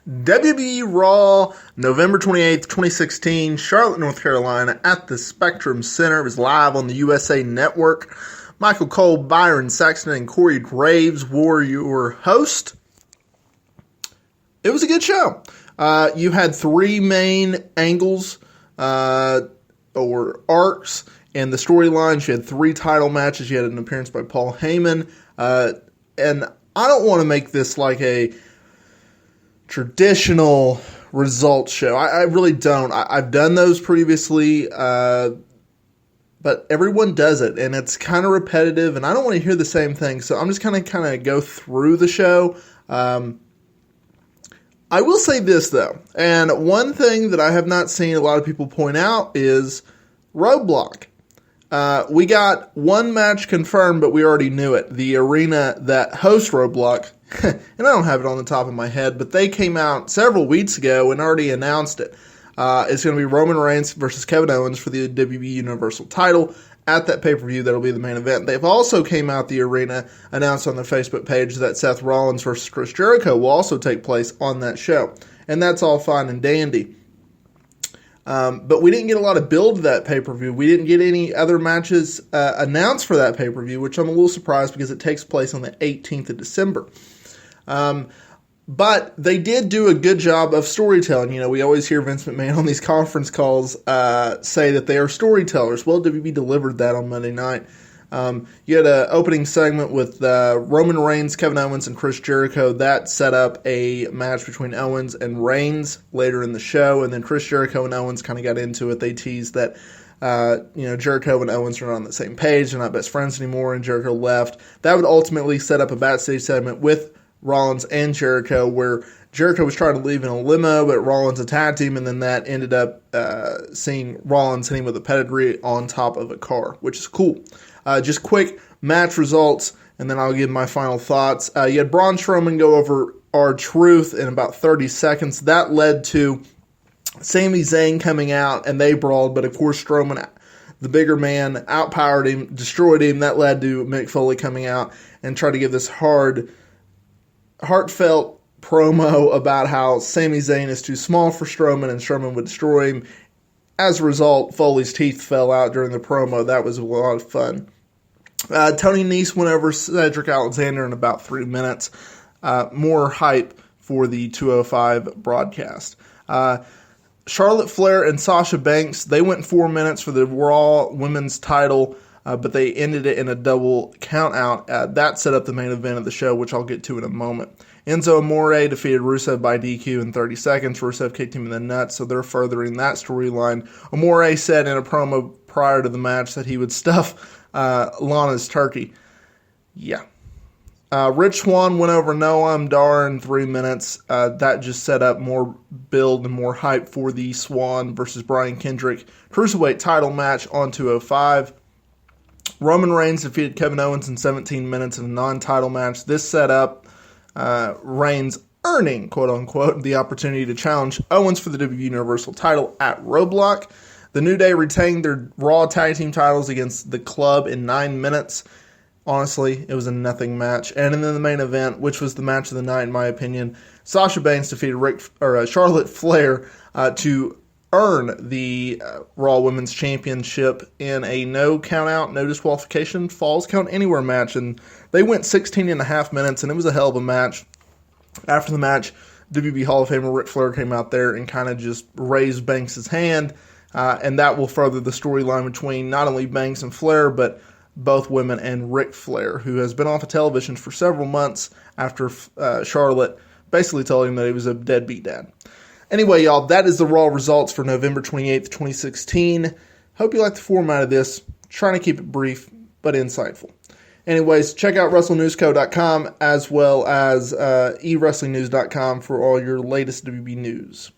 WWE Raw, November 28th, 2016, Charlotte, North Carolina, at the Spectrum Center. It was live on the USA Network. Michael Cole, Byron Saxton, and Corey Graves were your host. It was a good show. You had three main angles or arcs in the storylines. You had three title matches. You had an appearance by Paul Heyman. And I don't want to make this like a traditional results show. I really don't. I've done those previously, but everyone does it, and it's kind of repetitive, and I don't want to hear the same thing, so I'm just kind of go through the show. I will say this, though, and one thing that I have not seen a lot of people point out is Roadblock. We got one match confirmed, but we already knew it. The arena that hosts Roadblock, and I don't have it on the top of my head, but they came out several weeks ago and already announced it. It's going to be Roman Reigns versus Kevin Owens for the WWE Universal title at that pay-per-view. That'll be the main event. They've also came out the arena, announced on their Facebook page that Seth Rollins versus Chris Jericho will also take place on that show. And that's all fine and dandy. But we didn't get a lot of build to that pay-per-view. We didn't get any other matches announced for that pay-per-view, which I'm a little surprised because it takes place on the 18th of December. But they did do a good job of storytelling. You know, we always hear Vince McMahon on these conference calls say that they are storytellers. Well, WWE delivered that on Monday night. You had an opening segment with Roman Reigns, Kevin Owens, and Chris Jericho. That set up a match between Owens and Reigns later in the show, and then Chris Jericho and Owens kind of got into it. They teased that Jericho and Owens are not on the same page. They're not best friends anymore, and Jericho left. That would ultimately set up a backstage segment with Rollins and Jericho, where Jericho was trying to leave in a limo, but Rollins attacked him, and then that ended up seeing Rollins hit him with a pedigree on top of a car, which is cool. Just quick match results, and then I'll give my final thoughts. You had Braun Strowman go over R-Truth in about 30 seconds. That led to Sami Zayn coming out, and they brawled, but of course Strowman, the bigger man, outpowered him, destroyed him. That led to Mick Foley coming out and try to give this heartfelt promo about how Sami Zayn is too small for Strowman and Strowman would destroy him. As a result, Foley's teeth fell out during the promo. That was a lot of fun. Tony Nese went over Cedric Alexander in about 3 minutes. More hype for the 205 broadcast. Charlotte Flair and Sasha Banks, they went 4 minutes for the Raw Women's title, but they ended it in a double count-out. That set up the main event of the show, which I'll get to in a moment. Enzo Amore defeated Rusev by DQ in 30 seconds. Rusev kicked him in the nuts, so they're furthering that storyline. Amore said in a promo prior to the match that he would stuff Lana's turkey. Yeah. Rich Swann went over Noam Dar in 3 minutes. That just set up more build and more hype for the Swann versus Brian Kendrick Cruiserweight title match on 205. Roman Reigns defeated Kevin Owens in 17 minutes in a non-title match. This set up Reigns earning, quote-unquote, the opportunity to challenge Owens for the WWE Universal title at Roadblock. The New Day retained their Raw Tag Team titles against the Club in 9 minutes. Honestly, it was a nothing match. And then the main event, which was the match of the night in my opinion, Sasha Banks defeated Charlotte Flair to earn the Raw Women's Championship in a no count-out, no disqualification, falls count anywhere match. And they went 16 and a half minutes, and it was a hell of a match. After the match, WWE Hall of Famer Ric Flair came out there and kind of just raised Banks' hand, and that will further the storyline between not only Banks and Flair, but both women and Ric Flair, who has been off of television for several months after Charlotte basically told him that he was a deadbeat dad. Anyway, y'all, that is the Raw results for November 28th, 2016. Hope you like the format of this. Trying to keep it brief, but insightful. Anyways, check out WrestleNewsCo.com as well as eWrestlingNews.com for all your latest WWE news.